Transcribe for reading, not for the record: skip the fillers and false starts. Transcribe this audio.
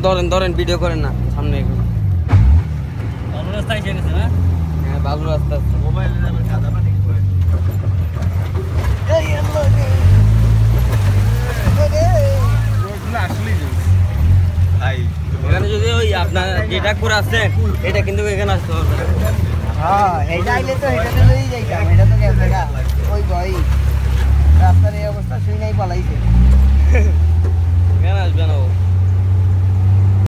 ধরেন ধরেন ভিডিও করেন না সামনে এগুলো ভালো রাস্তা এসে গেছে না হ্যাঁ ভালো রাস্তা আছে মোবাইলে যাবেন কাদা পানি করে এই আল্লাহ রোডগুলো আসলেই ভাই এখানে যদি ওই আপনার যেটা করে আসছেন এটা কিন্তু এখানে আসতে হবে হ্যাঁ এইটা আইলে তো এটা লই যাইতাম এটা তো গেছে গা ওই ভাই রাস্তার এই অবস্থা শুই নাই পালাইছে এখানে আসবে না ও